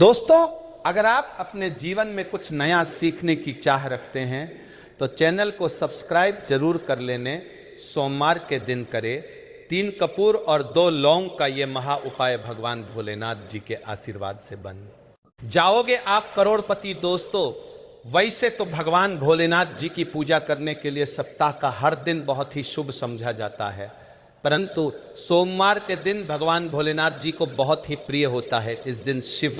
दोस्तों, अगर आप अपने जीवन में कुछ नया सीखने की चाह रखते हैं तो चैनल को सब्सक्राइब जरूर कर लेने। सोमवार के दिन करें। 3 कपूर और 2 लौंग का ये महा उपाय भगवान भोलेनाथ जी के आशीर्वाद से बन जाओगे आप करोड़पति। दोस्तों, वैसे तो भगवान भोलेनाथ जी की पूजा करने के लिए सप्ताह का हर दिन बहुत ही शुभ समझा जाता है, परंतु सोमवार के दिन भगवान भोलेनाथ जी को बहुत ही प्रिय होता है। इस दिन शिव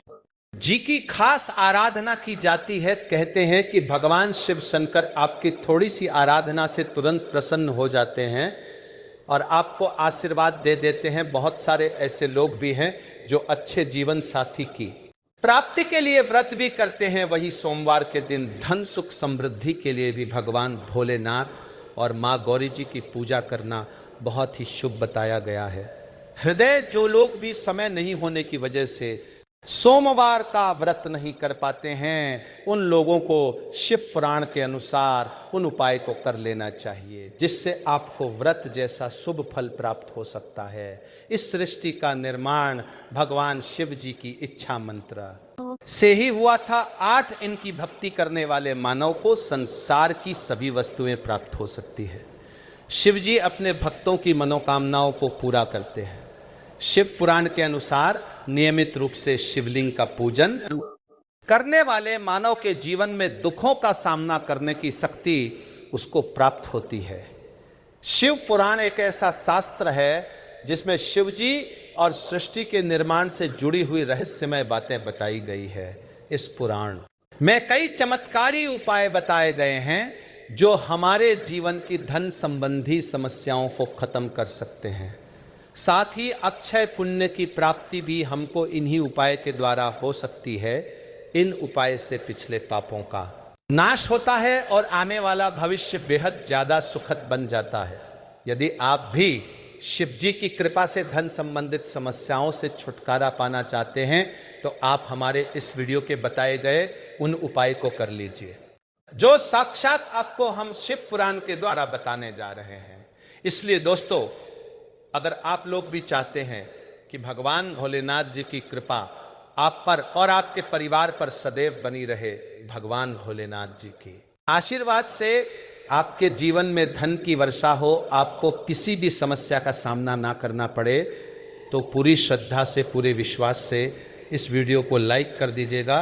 जी की खास आराधना की जाती है। कहते हैं कि भगवान शिव शंकर आपकी थोड़ी सी आराधना से तुरंत प्रसन्न हो जाते हैं और आपको आशीर्वाद दे देते हैं। बहुत सारे ऐसे लोग भी हैं जो अच्छे जीवन साथी की प्राप्ति के लिए व्रत भी करते हैं। वही सोमवार के दिन धन सुख समृद्धि के लिए भी भगवान भोलेनाथ और माँ गौरी जी की पूजा करना बहुत ही शुभ बताया गया है। हृदय जो लोग भी समय नहीं होने की वजह से सोमवार का व्रत नहीं कर पाते हैं, उन लोगों को शिव पुराण के अनुसार उन उपाय को कर लेना चाहिए, जिससे आपको व्रत जैसा शुभ फल प्राप्त हो सकता है। इस सृष्टि का निर्माण भगवान शिव जी की इच्छा मंत्र से ही हुआ था। 8 इनकी भक्ति करने वाले मानव को संसार की सभी वस्तुएं प्राप्त हो सकती है। शिव जी अपने भक्तों की मनोकामनाओं को पूरा करते हैं। शिव पुराण के अनुसार नियमित रूप से शिवलिंग का पूजन करने वाले मानव के जीवन में दुखों का सामना करने की शक्ति उसको प्राप्त होती है। शिव पुराण एक ऐसा शास्त्र है जिसमें शिव जी और सृष्टि के निर्माण से जुड़ी हुई रहस्यमय बातें बताई गई है। इस पुराण में कई चमत्कारी उपाय बताए गए हैं जो हमारे जीवन की धन संबंधी समस्याओं को खत्म कर सकते हैं। साथ ही अक्षय पुण्य की प्राप्ति भी हमको इन्हीं उपाय के द्वारा हो सकती है। इन उपाय से पिछले पापों का नाश होता है और आने वाला भविष्य बेहद ज्यादा सुखद बन जाता है। यदि आप भी शिव जी की कृपा से धन संबंधित समस्याओं से छुटकारा पाना चाहते हैं तो आप हमारे इस वीडियो के बताए गए उन उपाय को कर लीजिए, जो साक्षात आपको हम शिव पुराण के द्वारा बताने जा रहे हैं। इसलिए दोस्तों, अगर आप लोग भी चाहते हैं कि भगवान भोलेनाथ जी की कृपा आप पर और आपके परिवार पर सदैव बनी रहे, भगवान भोलेनाथ जी की आशीर्वाद से आपके जीवन में धन की वर्षा हो, आपको किसी भी समस्या का सामना ना करना पड़े, तो पूरी श्रद्धा से पूरे विश्वास से इस वीडियो को लाइक कर दीजिएगा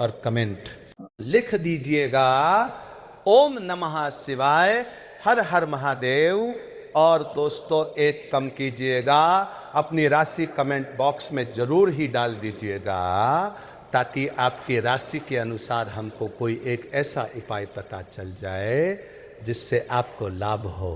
और कमेंट लिख दीजिएगा ओम नमः शिवाय, हर हर महादेव। और दोस्तों, एक कम कीजिएगा, अपनी राशि कमेंट बॉक्स में जरूर ही डाल दीजिएगा, ताकि आपकी राशि के अनुसार हमको कोई एक ऐसा उपाय पता चल जाए जिससे आपको लाभ हो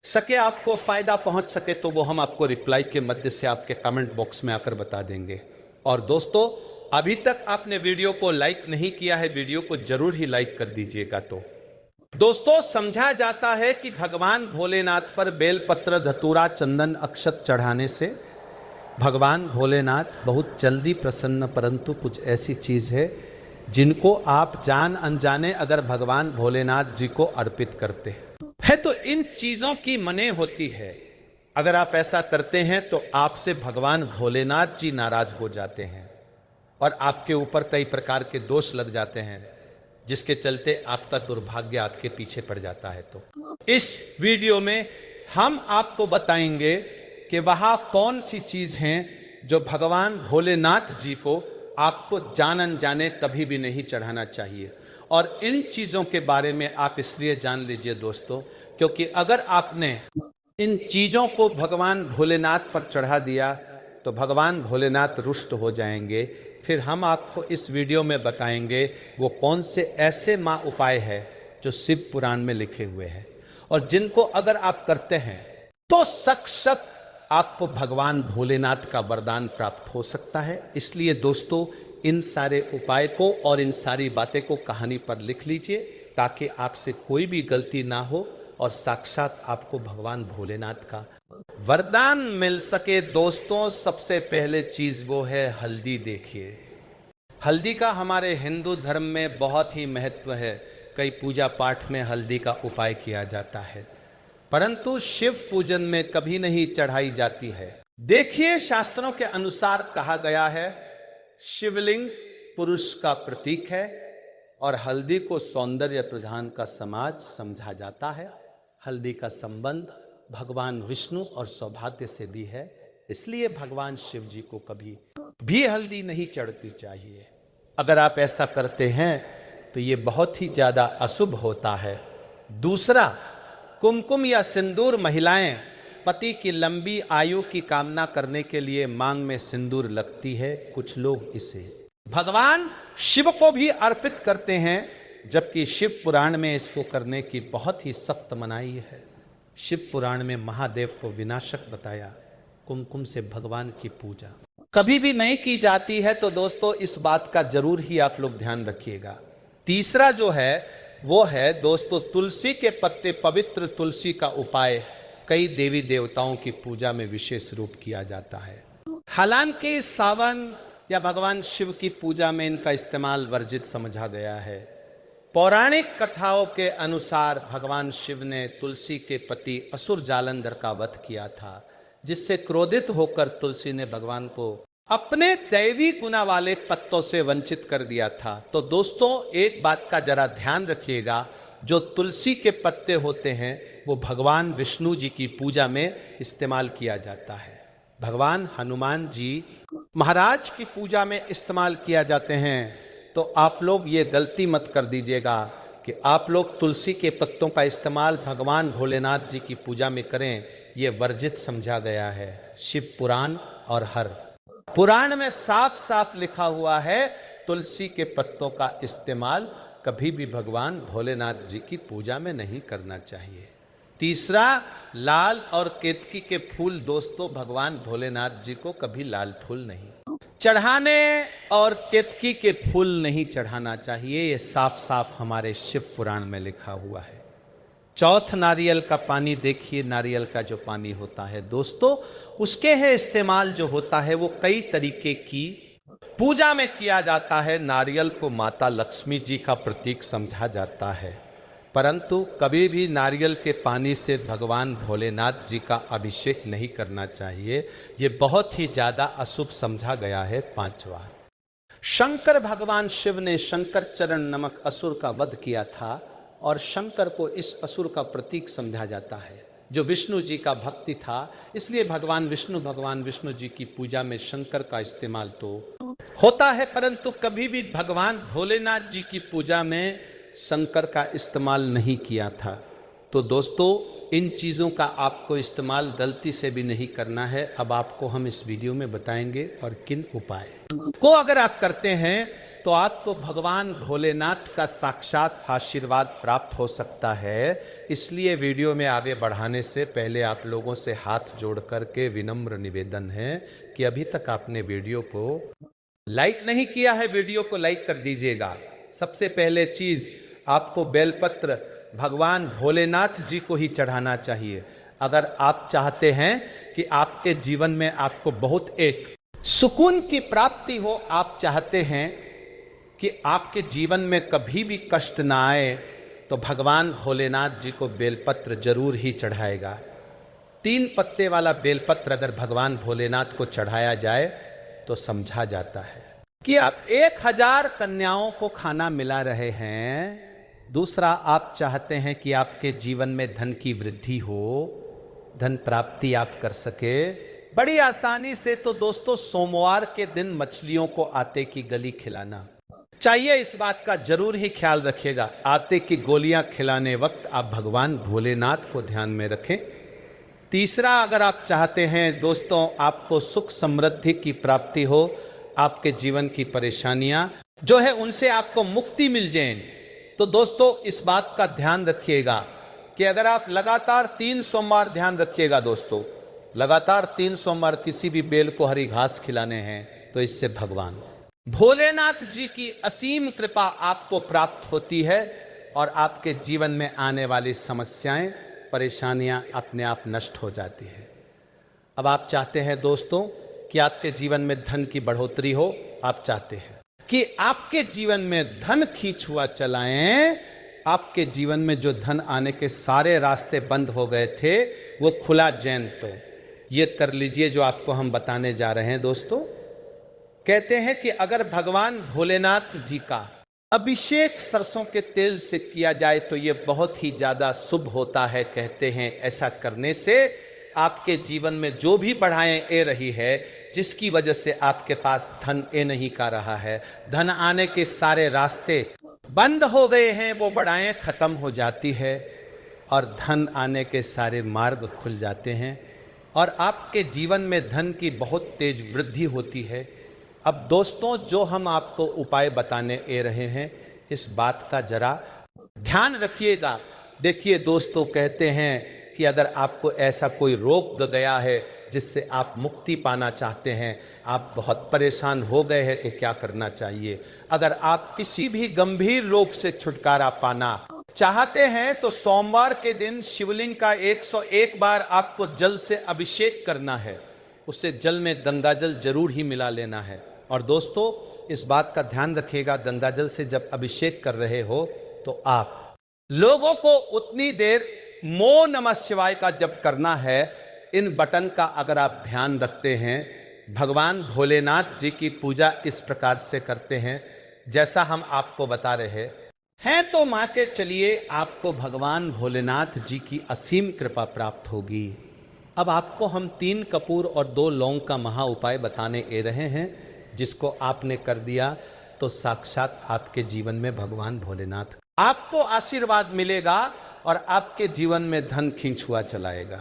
सके, आपको फायदा पहुंच सके, तो वो हम आपको रिप्लाई के मध्य से आपके कमेंट बॉक्स में आकर बता देंगे। और दोस्तों, अभी तक आपने वीडियो को लाइक नहीं किया है, वीडियो को जरूर ही लाइक कर दीजिएगा। तो दोस्तों, समझा जाता है कि भगवान भोलेनाथ पर बेलपत्र, धतूरा, चंदन, अक्षत चढ़ाने से भगवान भोलेनाथ बहुत जल्दी प्रसन्न, परंतु कुछ ऐसी चीज है जिनको आप जान अनजाने अगर भगवान भोलेनाथ जी को अर्पित करते हैं तो इन चीजों की मने होती है। अगर आप ऐसा करते हैं तो आपसे भगवान भोलेनाथ जी नाराज हो जाते हैं और आपके ऊपर कई प्रकार के दोष लग जाते हैं, जिसके चलते आपका दुर्भाग्य आपके पीछे पड़ जाता है। तो इस वीडियो में हम आपको बताएंगे कि वह कौन सी चीज हैं जो भगवान भोलेनाथ जी को आपको जान अनजाने कभी भी नहीं चढ़ाना चाहिए। और इन चीजों के बारे में आप इसलिए जान लीजिए दोस्तों, क्योंकि अगर आपने इन चीजों को भगवान भोलेनाथ पर चढ़ा दिया तो भगवान भोलेनाथ रुष्ट हो जाएंगे। फिर हम आपको इस वीडियो में बताएंगे वो कौन से ऐसे माँ उपाय है जो शिव पुराण में लिखे हुए हैं और जिनको अगर आप करते हैं तो सक्षत आपको भगवान भोलेनाथ का वरदान प्राप्त हो सकता है। इसलिए दोस्तों, इन सारे उपाय को और इन सारी बातें को कहानी पर लिख लीजिए, ताकि आपसे कोई भी गलती ना हो और साक्षात आपको भगवान भोलेनाथ का वरदान मिल सके। दोस्तों, सबसे पहले चीज वो है हल्दी। देखिए, हल्दी का हमारे हिंदू धर्म में बहुत ही महत्व है। कई पूजा पाठ में हल्दी का उपाय किया जाता है, परंतु शिव पूजन में कभी नहीं चढ़ाई जाती है। देखिए, शास्त्रों के अनुसार कहा गया है शिवलिंग पुरुष का प्रतीक है और हल्दी को सौंदर्य प्रधान का समाज समझा जाता है। हल्दी का संबंध भगवान विष्णु और सौभाग्य से भी है, इसलिए भगवान शिव जी को कभी भी हल्दी नहीं चढ़ती चाहिए। अगर आप ऐसा करते हैं तो ये बहुत ही ज्यादा अशुभ होता है। दूसरा, कुमकुम या सिंदूर महिलाएं पति की लंबी आयु की कामना करने के लिए मांग में सिंदूर लगती है। कुछ लोग इसे भगवान शिव को भी अर्पित करते हैं, जबकि शिव पुराण में इसको करने की बहुत ही सख्त मनाही है। शिव पुराण में महादेव को विनाशक बताया। कुमकुम से भगवान की पूजा कभी भी नहीं की जाती है, तो दोस्तों इस बात का जरूर ही आप लोग ध्यान रखिएगा। तीसरा जो है वो है दोस्तों तुलसी के पत्ते। पवित्र तुलसी का उपाय कई देवी देवताओं की पूजा में विशेष रूप किया जाता है। हालांकि सावन या भगवान शिव की पूजा में इनका इस्तेमाल वर्जित समझा गया है। पौराणिक कथाओं के अनुसार भगवान शिव ने तुलसी के पति असुर जालंधर का वध किया था, जिससे क्रोधित होकर तुलसी ने भगवान को अपने दैवी गुना वाले पत्तों से वंचित कर दिया था। तो दोस्तों एक बात का जरा ध्यान रखिएगा, जो तुलसी के पत्ते होते हैं वो भगवान विष्णु जी की पूजा में इस्तेमाल किया जाता है। भगवान हनुमान जी महाराज की पूजा में इस्तेमाल किया जाते हैं। तो आप लोग ये गलती मत कर दीजिएगा कि आप लोग तुलसी के पत्तों का इस्तेमाल भगवान भोलेनाथ जी की पूजा में करें। ये वर्जित समझा गया है। शिव पुराण और हर पुराण में साफ साफ लिखा हुआ है तुलसी के पत्तों का इस्तेमाल कभी भी भगवान भोलेनाथ जी की पूजा में नहीं करना चाहिए। तीसरा, लाल और केतकी के फूल। दोस्तों भगवान भोलेनाथ जी को कभी लाल फूल नहीं चढ़ाने और केतकी के फूल नहीं चढ़ाना चाहिए। ये साफ साफ हमारे शिव पुराण में लिखा हुआ है। चौथ, नारियल का पानी। देखिए नारियल का जो पानी होता है दोस्तों, उसके है इस्तेमाल जो होता है वो कई तरीके की पूजा में किया जाता है। नारियल को माता लक्ष्मी जी का प्रतीक समझा जाता है, परंतु कभी भी नारियल के पानी से भगवान भोलेनाथ जी का अभिषेक नहीं करना चाहिए। ये बहुत ही ज़्यादा अशुभ समझा गया है। पांचवा, शंकर भगवान शिव ने शंकर चरण नामक असुर का वध किया था और शंकर को इस असुर का प्रतीक समझा जाता है, जो विष्णु जी का भक्ति था। इसलिए भगवान विष्णु जी की पूजा में शंकर का इस्तेमाल तो होता है, परंतु कभी भी भगवान भोलेनाथ जी की पूजा में शंकर का इस्तेमाल नहीं किया था। तो दोस्तों इन चीज़ों का आपको इस्तेमाल गलती से भी नहीं करना है। अब आपको हम इस वीडियो में बताएंगे और किन उपाय को अगर आप करते हैं तो आपको भगवान भोलेनाथ का साक्षात आशीर्वाद प्राप्त हो सकता है। इसलिए वीडियो में आगे बढ़ाने से पहले आप लोगों से हाथ जोड़ करके विनम्र निवेदन है कि अभी तक आपने वीडियो को लाइक नहीं किया है, वीडियो को लाइक कर दीजिएगा। सबसे पहले चीज आपको बेलपत्र भगवान भोलेनाथ जी को ही चढ़ाना चाहिए। अगर आप चाहते हैं कि आपके जीवन में आपको बहुत एक सुकून की प्राप्ति हो, आप चाहते हैं कि आपके जीवन में कभी भी कष्ट ना आए, तो भगवान भोलेनाथ जी को बेलपत्र जरूर ही चढ़ाएगा। 3 पत्ते वाला बेलपत्र अगर भगवान भोलेनाथ को चढ़ाया जाए तो समझा जाता है कि आप 1000 कन्याओं को खाना मिला रहे हैं। दूसरा, आप चाहते हैं कि आपके जीवन में धन की वृद्धि हो, धन प्राप्ति आप कर सके बड़ी आसानी से। तो दोस्तों सोमवार के दिन मछलियों को आटे की गली खिलाना चाहिए। इस बात का जरूर ही ख्याल रखिएगा। आटे की गोलियां खिलाने वक्त आप भगवान भोलेनाथ को ध्यान में रखें। तीसरा, अगर आप चाहते हैं दोस्तों आपको सुख समृद्धि की प्राप्ति हो, आपके जीवन की परेशानियां जो है उनसे आपको मुक्ति मिल जाए, तो दोस्तों इस बात का ध्यान रखिएगा कि अगर आप लगातार 3 सोमवार, ध्यान रखिएगा दोस्तों, लगातार 3 सोमवार किसी भी बेल को हरी घास खिलाने हैं, तो इससे भगवान भोलेनाथ जी की असीम कृपा आपको प्राप्त होती है और आपके जीवन में आने वाली समस्याएं, परेशानियां अपने आप नष्ट हो जाती है। अब आप चाहते हैं दोस्तों कि आपके जीवन में धन की बढ़ोतरी हो, आप चाहते हैं कि आपके जीवन में धन खींच हुआ चलाएं, आपके जीवन में जो धन आने के सारे रास्ते बंद हो गए थे वो खुला जैन, तो ये कर लीजिए जो आपको हम बताने जा रहे हैं दोस्तों। कहते हैं कि अगर भगवान भोलेनाथ जी का अभिषेक सरसों के तेल से किया जाए तो ये बहुत ही ज़्यादा शुभ होता है। कहते हैं ऐसा करने से आपके जीवन में जो भी बढ़ाएं ए रही है, जिसकी वजह से आपके पास धन ए नहीं का रहा है, धन आने के सारे रास्ते बंद हो गए हैं, वो बढ़ाएं खत्म हो जाती है और धन आने के सारे मार्ग खुल जाते हैं और आपके जीवन में धन की बहुत तेज वृद्धि होती है। अब दोस्तों, जो हम आपको उपाय बताने ए रहे हैं, इस बात का जरा ध्यान रखिएगा। देखिए दोस्तों, कहते हैं कि अगर आपको ऐसा कोई रोग गया है जिससे आप मुक्ति पाना चाहते हैं, आप बहुत परेशान हो गए हैं, तो क्या करना चाहिए? अगर आप किसी भी गंभीर रोग से छुटकारा पाना चाहते हैं तो सोमवार के दिन शिवलिंग का 101 बार आपको जल से अभिषेक करना है। उससे जल में गंगाजल जरूर ही मिला लेना है। और दोस्तों, इस बात का ध्यान रखिएगा, गंगाजल से जब अभिषेक कर रहे हो तो आप लोगों को उतनी देर मो नमः शिवाय का जप करना है। इन बटन का अगर आप ध्यान रखते हैं, भगवान भोलेनाथ जी की पूजा इस प्रकार से करते हैं जैसा हम आपको बता रहे हैं, तो मान के चलिए आपको भगवान भोलेनाथ जी की असीम कृपा प्राप्त होगी। अब आपको हम 3 कपूर और 2 लौंग का महा उपाय बताने ए रहे हैं, जिसको आपने कर दिया तो साक्षात आपके जीवन में भगवान भोलेनाथ आपको आशीर्वाद मिलेगा और आपके जीवन में धन खींच हुआ चलाएगा।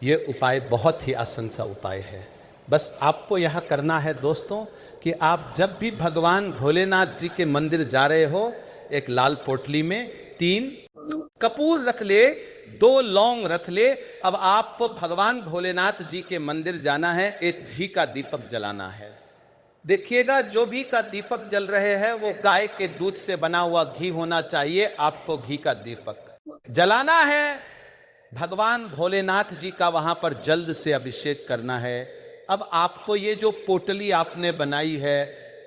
ये उपाय बहुत ही आसान सा उपाय है। बस आपको यह करना है दोस्तों कि आप जब भी भगवान भोलेनाथ जी के मंदिर जा रहे हो, एक लाल पोटली में 3 कपूर रख ले, 2 लौंग रख ले। अब आपको भगवान भोलेनाथ जी के मंदिर जाना है, एक घी का दीपक जलाना है। देखिएगा, जो भी का दीपक जल रहे हैं वो गाय के दूध से बना हुआ घी होना चाहिए। आपको घी का दीपक जलाना है, भगवान भोलेनाथ जी का वहां पर जल्द से अभिषेक करना है। अब आपको ये जो पोटली आपने बनाई है,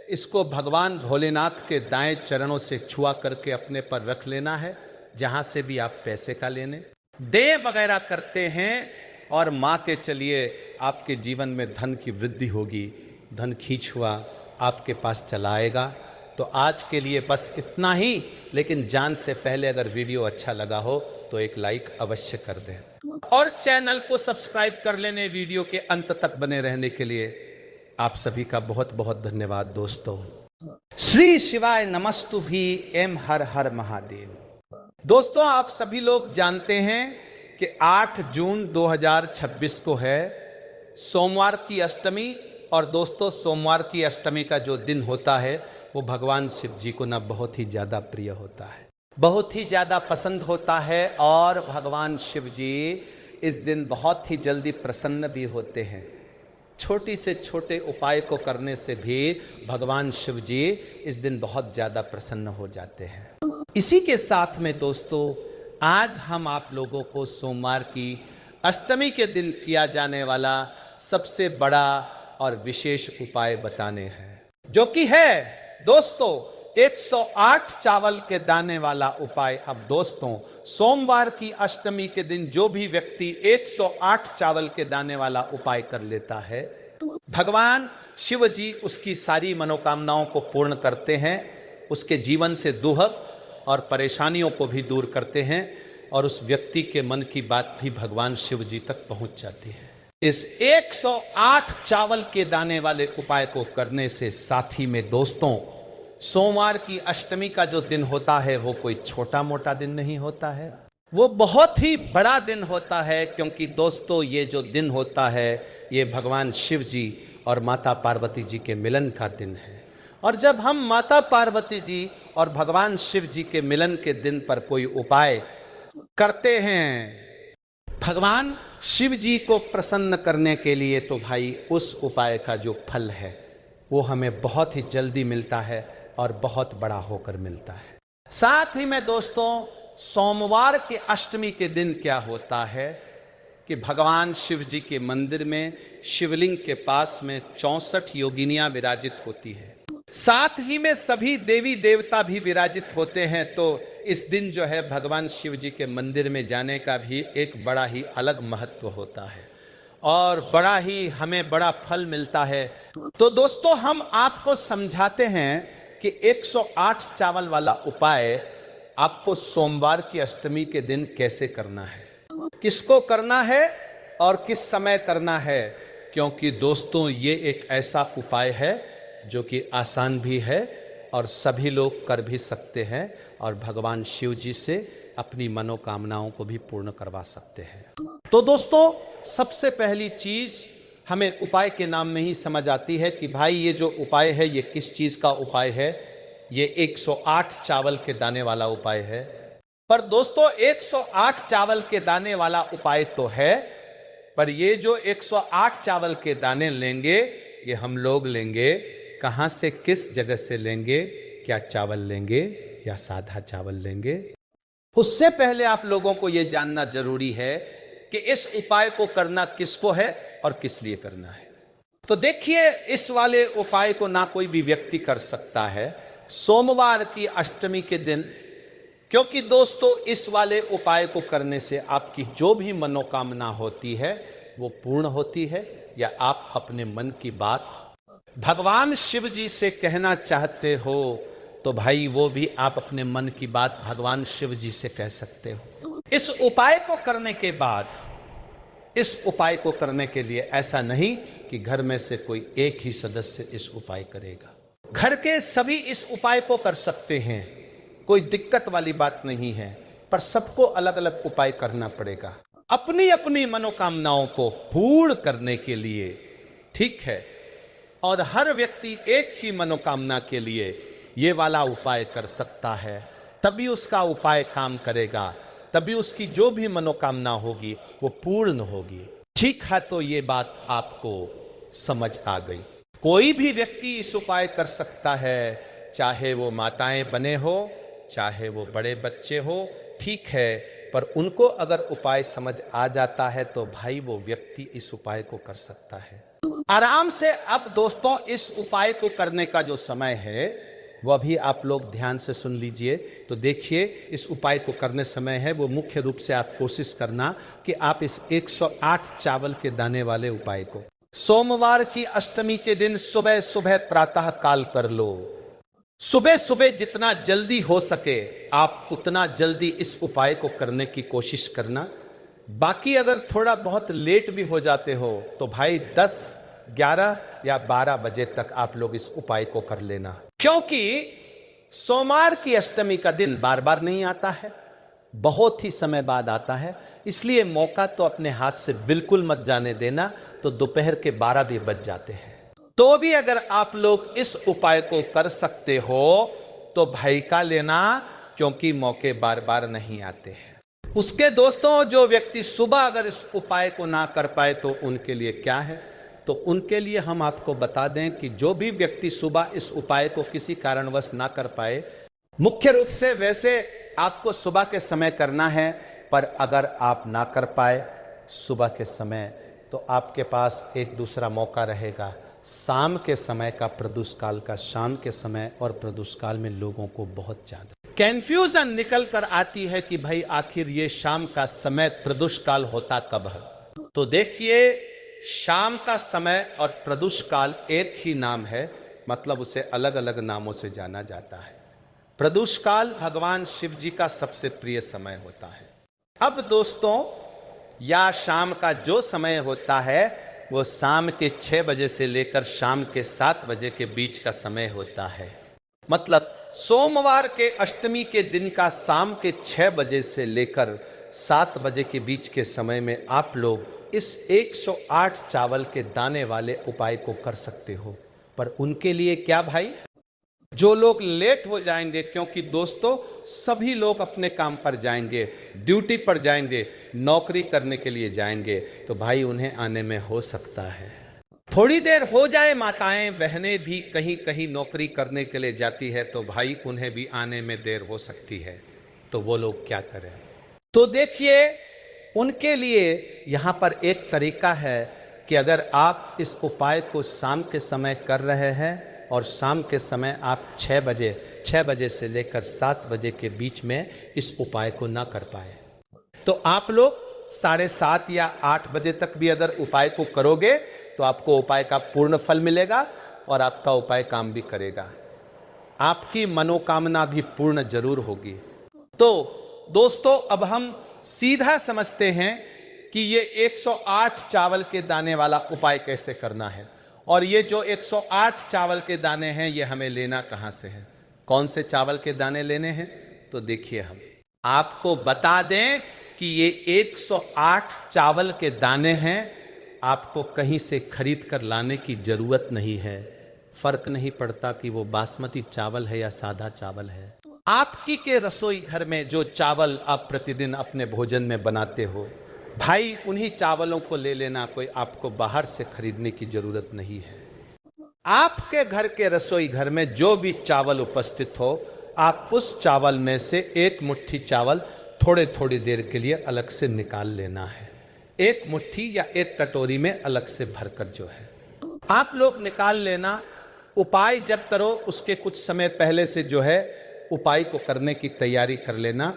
इसको भगवान भोलेनाथ के दाएं चरणों से छुआ करके अपने पर रख लेना है, जहां से भी आप पैसे का लेने दे वगैरह करते हैं। और माँ के चलिए आपके जीवन में धन की वृद्धि होगी, धन खींच हुआ आपके पास चला आएगा। तो आज के लिए बस इतना ही, लेकिन जान से पहले अगर वीडियो अच्छा लगा हो तो एक लाइक अवश्य कर दें और चैनल को सब्सक्राइब कर लेने। वीडियो के अंत तक बने रहने के लिए आप सभी का बहुत बहुत धन्यवाद दोस्तों। श्री शिवाय नमस्तुभि एम हर हर महादेव। दोस्तों, आप सभी लोग जानते हैं कि 8 जून 2026 को है सोमवार की अष्टमी। और दोस्तों, सोमवार की अष्टमी का जो दिन होता है वो भगवान शिव जी को ना बहुत ही ज़्यादा प्रिय होता है, बहुत ही ज़्यादा पसंद होता है। और भगवान शिव जी इस दिन बहुत ही जल्दी प्रसन्न भी होते हैं। छोटी से छोटे उपाय को करने से भी भगवान शिव जी इस दिन बहुत ज़्यादा प्रसन्न हो जाते हैं। इसी के साथ में दोस्तों, आज हम आप लोगों को सोमवार की अष्टमी के दिन किया जाने वाला सबसे बड़ा और विशेष उपाय बताने हैं, जो कि है दोस्तों 108 चावल के दाने वाला उपाय। अब दोस्तों, सोमवार की अष्टमी के दिन जो भी व्यक्ति 108 चावल के दाने वाला उपाय कर लेता है, भगवान शिव जी उसकी सारी मनोकामनाओं को पूर्ण करते हैं, उसके जीवन से दुख और परेशानियों को भी दूर करते हैं और उस व्यक्ति के मन की बात भी भगवान शिव जी तक पहुंच जाती है। इस 108 चावल के दाने वाले उपाय को करने से साथ ही में दोस्तों, सोमवार की अष्टमी का जो दिन होता है वो कोई छोटा मोटा दिन नहीं होता है, वो बहुत ही बड़ा दिन होता है। क्योंकि दोस्तों, ये जो दिन होता है ये भगवान शिव जी और माता पार्वती जी के मिलन का दिन है। और जब हम माता पार्वती जी और भगवान शिव जी के मिलन के दिन पर कोई उपाय करते हैं भगवान शिव जी को प्रसन्न करने के लिए, तो भाई उस उपाय का जो फल है वो हमें बहुत ही जल्दी मिलता है और बहुत बड़ा होकर मिलता है। साथ ही में दोस्तों, सोमवार के अष्टमी के दिन क्या होता है कि भगवान शिव जी के मंदिर में शिवलिंग के पास में 64 योगिनियां विराजित होती है। साथ ही में सभी देवी देवता भी विराजित होते हैं। तो इस दिन जो है भगवान शिव जी के मंदिर में जाने का भी एक बड़ा ही अलग महत्व होता है। और बड़ा ही हमें बड़ा फल मिलता है। तो दोस्तों, हम आपको समझाते हैं कि 108 चावल वाला उपाय आपको सोमवार की अष्टमी के दिन कैसे करना है, किसको करना है और किस समय करना है। क्योंकि दोस्तों, ये एक ऐसा उपाय है जो कि आसान भी है और सभी लोग कर भी सकते हैं और भगवान शिव जी से अपनी मनोकामनाओं को भी पूर्ण करवा सकते हैं। तो दोस्तों, सबसे पहली चीज हमें उपाय के नाम में ही समझ आती है कि भाई ये जो उपाय है ये किस चीज का उपाय है। ये 108 चावल के दाने वाला उपाय है। पर दोस्तों, 108 चावल के दाने वाला उपाय तो है, पर ये जो 108 चावल के दाने लेंगे ये हम लोग लेंगे कहां से, किस जगह से लेंगे, क्या चावल लेंगे या सादा चावल लेंगे। उससे पहले आप लोगों को यह जानना जरूरी है कि इस उपाय को करना किसको है और किस लिए करना है। तो देखिए, इस वाले उपाय को ना कोई भी व्यक्ति कर सकता है सोमवार की अष्टमी के दिन, क्योंकि दोस्तों इस वाले उपाय को करने से आपकी जो भी मनोकामना होती है वो पूर्ण होती है, या आप अपने मन की बात भगवान शिव जी से कहना चाहते हो तो भाई वो भी आप अपने मन की बात भगवान शिव जी से कह सकते हो। इस उपाय को करने के बाद, इस उपाय को करने के लिए ऐसा नहीं कि घर में से कोई एक ही सदस्य इस उपाय करेगा। घर के सभी इस उपाय को कर सकते हैं, कोई दिक्कत वाली बात नहीं है, पर सबको अलग अलग उपाय करना पड़ेगा अपनी अपनी मनोकामनाओं को पूर्ण करने के लिए, ठीक है। और हर व्यक्ति एक ही मनोकामना के लिए ये वाला उपाय कर सकता है, तभी उसका उपाय काम करेगा, तभी उसकी जो भी मनोकामना होगी वो पूर्ण होगी। ठीक है, तो ये बात आपको समझ आ गई। कोई भी व्यक्ति इस उपाय कर सकता है, चाहे वो माताएं बने हो, चाहे वो बड़े बच्चे हो, ठीक है। पर उनको अगर उपाय समझ आ जाता है तो भाई वो व्यक्ति इस उपाय को कर सकता है आराम से। अब दोस्तों, इस उपाय को करने का जो समय है वह भी आप लोग ध्यान से सुन लीजिए। तो देखिए, इस उपाय को करने समय है वो मुख्य रूप से आप कोशिश करना कि आप इस 108 चावल के दाने वाले उपाय को सोमवार की अष्टमी के दिन सुबह सुबह प्रातः काल कर लो। सुबह सुबह जितना जल्दी हो सके आप उतना जल्दी इस उपाय को करने की कोशिश करना। बाकी अगर थोड़ा बहुत लेट भी हो जाते हो तो भाई 10, 11 या 12 बजे तक आप लोग इस उपाय को कर लेना, क्योंकि सोमवार की अष्टमी का दिन बार बार नहीं आता है, बहुत ही समय बाद आता है। इसलिए मौका तो अपने हाथ से बिल्कुल मत जाने देना, तो दोपहर के 12 भी बज जाते हैं। तो भी अगर आप लोग इस उपाय को कर सकते हो तो भाई का लेना, क्योंकि मौके बार बार नहीं आते हैं। उसके दोस्तों, जो व्यक्ति सुबह अगर इस उपाय को ना कर पाए तो उनके लिए क्या है, तो उनके लिए हम आपको बता दें कि जो भी व्यक्ति सुबह इस उपाय को किसी कारणवश ना कर पाए, मुख्य रूप से वैसे आपको सुबह के समय करना है, पर अगर आप ना कर पाए सुबह के समय तो आपके पास एक दूसरा मौका रहेगा, शाम के समय का, प्रदोष काल का। शाम के समय और प्रदोष काल में लोगों को बहुत ज्यादा कंफ्यूजन निकल कर आती है कि भाई आखिर ये शाम का समय प्रदोष काल होता कब है। तो देखिए, शाम का समय और प्रदोष काल एक ही नाम है, मतलब उसे अलग अलग नामों से जाना जाता है। प्रदोष काल भगवान शिव जी का सबसे प्रिय समय होता है। अब दोस्तों, या शाम का जो समय होता है वो शाम के 6 बजे से लेकर शाम के 7 बजे के बीच का समय होता है। मतलब सोमवार के अष्टमी के दिन का शाम के 6 बजे से लेकर 7 बजे के बीच के समय में आप लोग इस 108 चावल के दाने वाले उपाय को कर सकते हो। पर उनके लिए क्या भाई, जो लोग लेट हो जाएंगे, क्योंकि दोस्तों सभी लोग अपने काम पर जाएंगे, ड्यूटी पर जाएंगे, नौकरी करने के लिए जाएंगे, तो भाई उन्हें आने में हो सकता है थोड़ी देर हो जाए। माताएं बहनें भी कहीं कहीं नौकरी करने के लिए जाती है, तो भाई उन्हें भी आने में देर हो सकती है, तो वो लोग क्या करें। तो देखिए, उनके लिए यहाँ पर एक तरीका है कि अगर आप इस उपाय को शाम के समय कर रहे हैं और शाम के समय आप 6 बजे से लेकर 7 बजे के बीच में इस उपाय को ना कर पाए, तो आप लोग 7:30 या 8 बजे तक भी अगर उपाय को करोगे तो आपको उपाय का पूर्ण फल मिलेगा और आपका उपाय काम भी करेगा, आपकी मनोकामना भी पूर्ण जरूर होगी। तो दोस्तों, अब हम सीधा समझते हैं कि ये 108 चावल के दाने वाला उपाय कैसे करना है, और ये जो 108 चावल के दाने हैं ये हमें लेना कहाँ से है, कौन से चावल के दाने लेने हैं। तो देखिए, हम आपको बता दें कि ये 108 चावल के दाने हैं, आपको कहीं से खरीद कर लाने की जरूरत नहीं है। फर्क नहीं पड़ता कि वो बासमती चावल है या सादा चावल है। आपकी के रसोई घर में जो चावल आप प्रतिदिन अपने भोजन में बनाते हो, भाई उन्हीं चावलों को ले लेना, कोई आपको बाहर से खरीदने की जरूरत नहीं है। आपके घर के रसोई घर में जो भी चावल उपस्थित हो, आप उस चावल में से एक मुट्ठी चावल थोड़े थोड़ी देर के लिए अलग से निकाल लेना है। एक मुट्ठी या एक कटोरी में अलग से भरकर जो है आप लोग निकाल लेना। उपाय जब करो उसके कुछ समय पहले से जो है उपाय को करने की तैयारी कर लेना।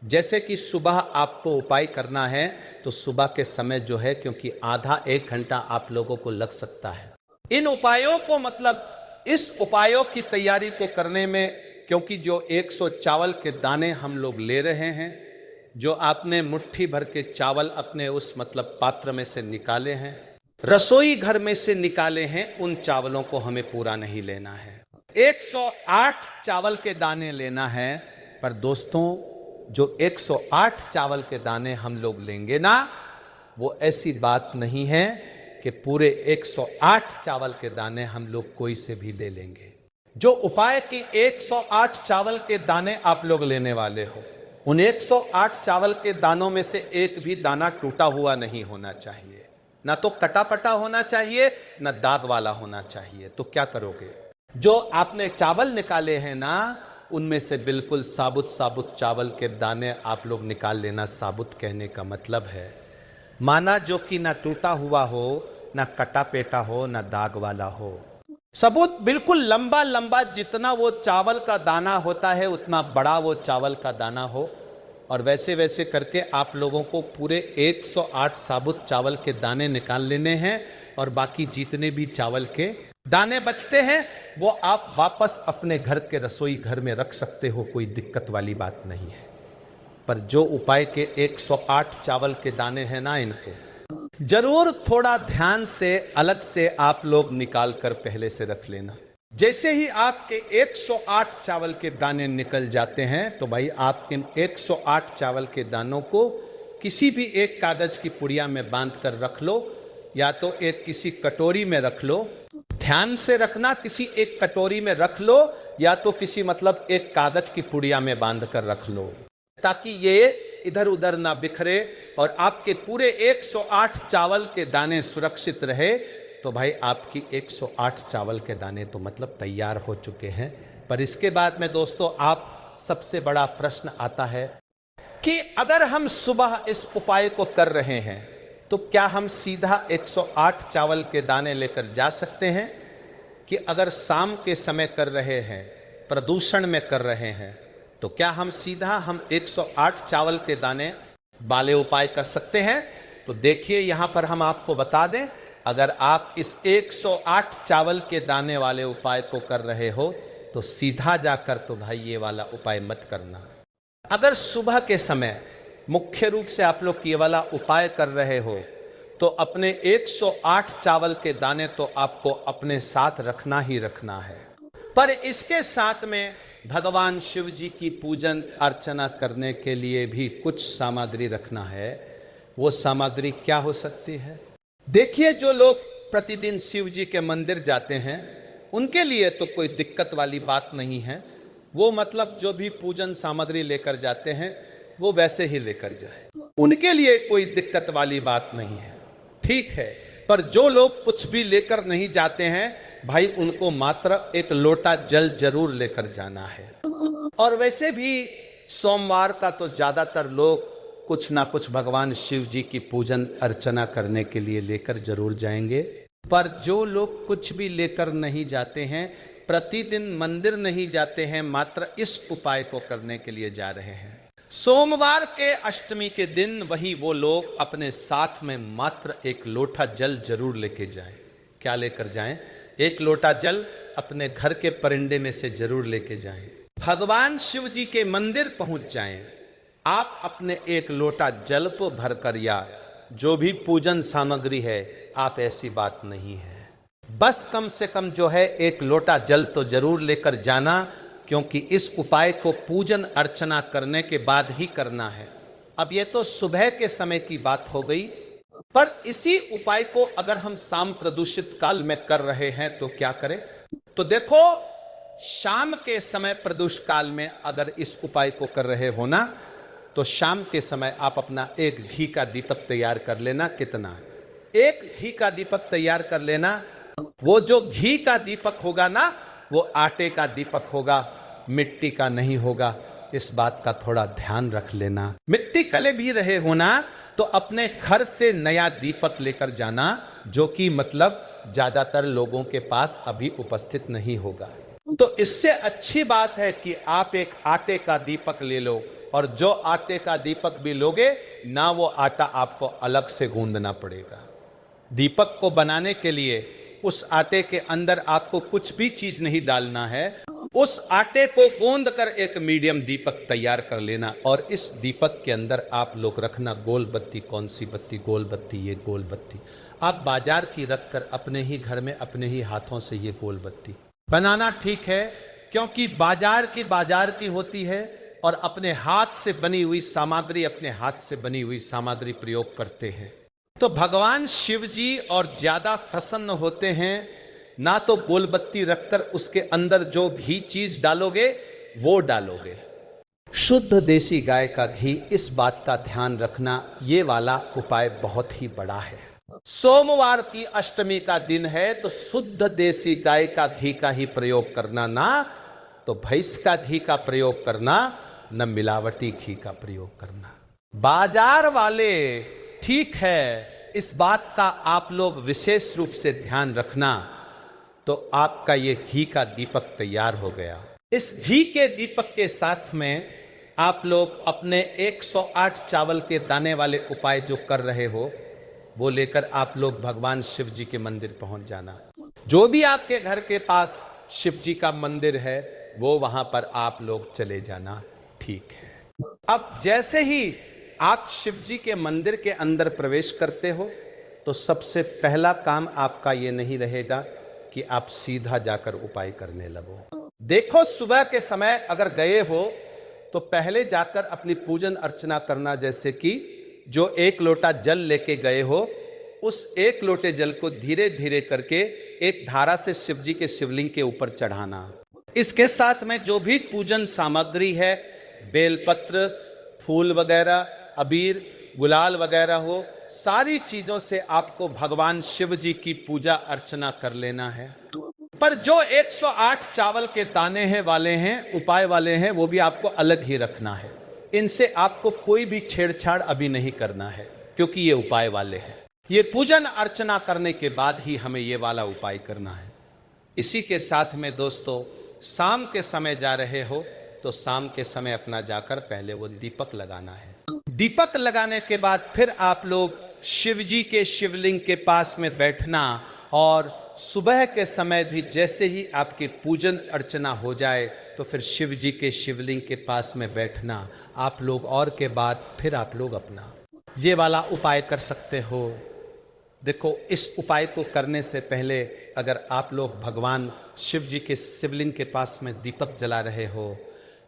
जैसे कि सुबह आपको उपाय करना है तो सुबह के समय जो है, क्योंकि आधा 1 घंटा आप लोगों को लग सकता है इन उपायों को, मतलब इस उपायों की तैयारी को करने में, क्योंकि जो 100 चावल के दाने हम लोग ले रहे हैं, जो आपने मुट्ठी भर के चावल अपने उस मतलब पात्र में से निकाले हैं, रसोई घर में से निकाले हैं, उन चावलों को हमें पूरा नहीं लेना है। 108 चावल के दाने लेना है। पर दोस्तों, जो 108 चावल के दाने हम लोग लेंगे ना, वो ऐसी बात नहीं है कि पूरे 108 चावल के दाने हम लोग कोई से भी ले लेंगे। जो उपाय की 108 चावल के दाने आप लोग लेने वाले हो, उन 108 चावल के दानों में से एक भी दाना टूटा हुआ नहीं होना चाहिए, ना तो कटा पटा होना चाहिए, ना दाग वाला होना चाहिए। तो क्या करोगे, जो आपने चावल निकाले हैं ना, उनमें से बिल्कुल साबुत साबुत चावल के दाने आप लोग निकाल लेना। साबुत कहने का मतलब है माना जो कि ना टूटा हुआ हो, ना कटा पेटा हो, ना दाग वाला हो, सबूत बिल्कुल लंबा लंबा, जितना वो चावल का दाना होता है उतना बड़ा वो चावल का दाना हो। और वैसे वैसे करके आप लोगों को पूरे 108 साबुत चावल के दाने निकाल लेने हैं, और बाकी जितने भी चावल के दाने बचते हैं वो आप वापस अपने घर के रसोई घर में रख सकते हो, कोई दिक्कत वाली बात नहीं है। पर जो उपाय के 108 चावल के दाने हैं ना, इनको जरूर थोड़ा ध्यान से अलग से आप लोग निकाल कर पहले से रख लेना। जैसे ही आपके 108 चावल के दाने निकल जाते हैं तो भाई आप इन 108 चावल के दानों को किसी भी एक कागज की पुड़िया में बांध कर रख लो, या तो एक किसी कटोरी में रख लो। ध्यान से रखना, किसी एक कटोरी में रख लो, या तो किसी मतलब एक कागज की पुड़िया में बांध कर रख लो, ताकि ये इधर उधर ना बिखरे और आपके पूरे 108 चावल के दाने सुरक्षित रहे। तो भाई आपकी 108 चावल के दाने तो मतलब तैयार हो चुके हैं। पर इसके बाद में दोस्तों, आप सबसे बड़ा प्रश्न आता है कि अगर हम सुबह इस उपाय को कर रहे हैं तो क्या हम सीधा 108 चावल के दाने लेकर जा सकते हैं, कि अगर शाम के समय कर रहे हैं, प्रदूषण में कर रहे हैं, तो क्या हम सीधा 108 चावल के दाने वाले उपाय कर सकते हैं। तो देखिए, यहाँ पर हम आपको बता दें, अगर आप इस 108 चावल के दाने वाले उपाय को कर रहे हो तो सीधा जाकर तो भाई ये वाला उपाय मत करना। अगर सुबह के समय मुख्य रूप से आप लोग ये वाला उपाय कर रहे हो तो अपने 108 चावल के दाने तो आपको अपने साथ रखना ही रखना है। पर इसके साथ में भगवान शिव जी की पूजन अर्चना करने के लिए भी कुछ सामग्री रखना है। वो सामग्री क्या हो सकती है? देखिए, जो लोग प्रतिदिन शिव जी के मंदिर जाते हैं उनके लिए तो कोई दिक्कत वाली बात नहीं है। वो मतलब जो भी पूजन सामग्री लेकर जाते हैं वो वैसे ही लेकर जाए, उनके लिए कोई दिक्कत वाली बात नहीं है, ठीक है। पर जो लोग कुछ भी लेकर नहीं जाते हैं भाई, उनको मात्र एक लोटा जल जरूर लेकर जाना है। और वैसे भी सोमवार का तो ज़्यादातर लोग कुछ ना कुछ भगवान शिव जी की पूजन अर्चना करने के लिए लेकर जरूर जाएंगे। पर जो लोग कुछ भी लेकर नहीं जाते हैं, प्रतिदिन मंदिर नहीं जाते हैं, मात्र इस उपाय को करने के लिए जा रहे हैं, सोमवार के अष्टमी के दिन वही वो लोग अपने साथ में मात्र एक लोटा जल जरूर लेके जाएं। क्या लेकर जाएं? एक लोटा जल अपने घर के परिंदे में से जरूर लेके जाएं। भगवान शिव जी के मंदिर पहुंच जाएं। आप अपने एक लोटा जल को भरकर या जो भी पूजन सामग्री है, आप ऐसी बात नहीं है, बस कम से कम जो है एक लोटा जल तो जरूर लेकर जाना, क्योंकि इस उपाय को पूजन अर्चना करने के बाद ही करना है। अब ये तो सुबह के समय की बात हो गई, पर इसी उपाय को अगर हम शाम प्रदूषित काल में कर रहे हैं तो क्या करें? तो देखो, शाम के समय प्रदूष काल में अगर इस उपाय को कर रहे हो ना, तो शाम के समय आप अपना एक घी का दीपक तैयार कर लेना। कितना? एक घी का दीपक तैयार कर लेना। वो जो घी का दीपक होगा ना, वो आटे का दीपक होगा, मिट्टी का नहीं होगा। इस बात का थोड़ा ध्यान रख लेना। मिट्टी कले भी रहे हो ना, तो अपने घर से नया दीपक लेकर जाना, जो कि मतलब ज्यादातर लोगों के पास अभी उपस्थित नहीं होगा। तो इससे अच्छी बात है कि आप एक आटे का दीपक ले लो, और जो आटे का दीपक भी लोगे ना, वो आटा आपको अलग से गूंदना पड़ेगा। दीपक को बनाने के लिए उस आटे के अंदर आपको कुछ भी चीज नहीं डालना है। उस आटे को गूंद कर एक मीडियम दीपक तैयार कर लेना, और इस दीपक के अंदर आप लोग रखना गोल बत्ती। कौन सी बत्ती? गोल बत्ती। ये गोल बत्ती आप बाजार की रखकर अपने ही घर में अपने ही हाथों से ये गोल बत्ती बनाना। ठीक है, क्योंकि बाजार की होती है, और अपने हाथ से बनी हुई सामग्री, अपने हाथ से बनी हुई सामग्री प्रयोग करते हैं, तो भगवान शिव जी और ज्यादा प्रसन्न होते हैं। ना तो गोलबत्ती रखकर उसके अंदर जो भी चीज डालोगे वो डालोगे, शुद्ध देसी गाय का घी। इस बात का ध्यान रखना, ये वाला उपाय बहुत ही बड़ा है। सोमवार की अष्टमी का दिन है, तो शुद्ध देसी गाय का घी का ही प्रयोग करना, ना तो भैंस का घी का प्रयोग करना, न मिलावटी घी का प्रयोग करना। बाजार वाले, ठीक है, इस बात का आप लोग विशेष रूप से ध्यान रखना। तो आपका ये घी का दीपक तैयार हो गया। इस घी के दीपक के साथ में आप लोग अपने 108 चावल के दाने वाले उपाय जो कर रहे हो, वो लेकर आप लोग भगवान शिव जी के मंदिर पहुंच जाना। जो भी आपके घर के पास शिव जी का मंदिर है, वो वहां पर आप लोग चले जाना। ठीक है। अब जैसे ही आप शिव जी के मंदिर के अंदर प्रवेश करते हो, तो सबसे पहला काम आपका ये नहीं रहेगा कि आप सीधा जाकर उपाय करने लगो। देखो, सुबह के समय अगर गए हो तो पहले जाकर अपनी पूजन अर्चना करना। जैसे कि जो एक लोटा जल लेके गए हो, उस एक लोटे जल को धीरे धीरे करके एक धारा से शिव जी के शिवलिंग के ऊपर चढ़ाना। इसके साथ में जो भी पूजन सामग्री है, बेलपत्र, फूल वगैरह, अबीर, गुलाल वगैरह हो, सारी चीजों से आपको भगवान शिव जी की पूजा अर्चना कर लेना है। पर जो 108 चावल के दाने हैं वाले हैं, उपाय वाले हैं, वो भी आपको अलग ही रखना है। इनसे आपको कोई भी छेड़छाड़ अभी नहीं करना है, क्योंकि ये उपाय वाले हैं। ये पूजन अर्चना करने के बाद ही हमें ये वाला उपाय करना है। इसी के साथ में दोस्तों, शाम के समय जा रहे हो तो शाम के समय अपना जाकर पहले वो दीपक लगाना है। दीपक लगाने के बाद फिर आप लोग शिव जी के शिवलिंग के पास में बैठना, और सुबह के समय भी जैसे ही आपकी पूजन अर्चना हो जाए तो फिर शिव जी के शिवलिंग के पास में बैठना आप लोग, और के बाद फिर आप लोग अपना ये वाला उपाय कर सकते हो। देखो, इस उपाय को करने से पहले अगर आप लोग भगवान शिव जी के शिवलिंग के पास में दीपक जला रहे हो,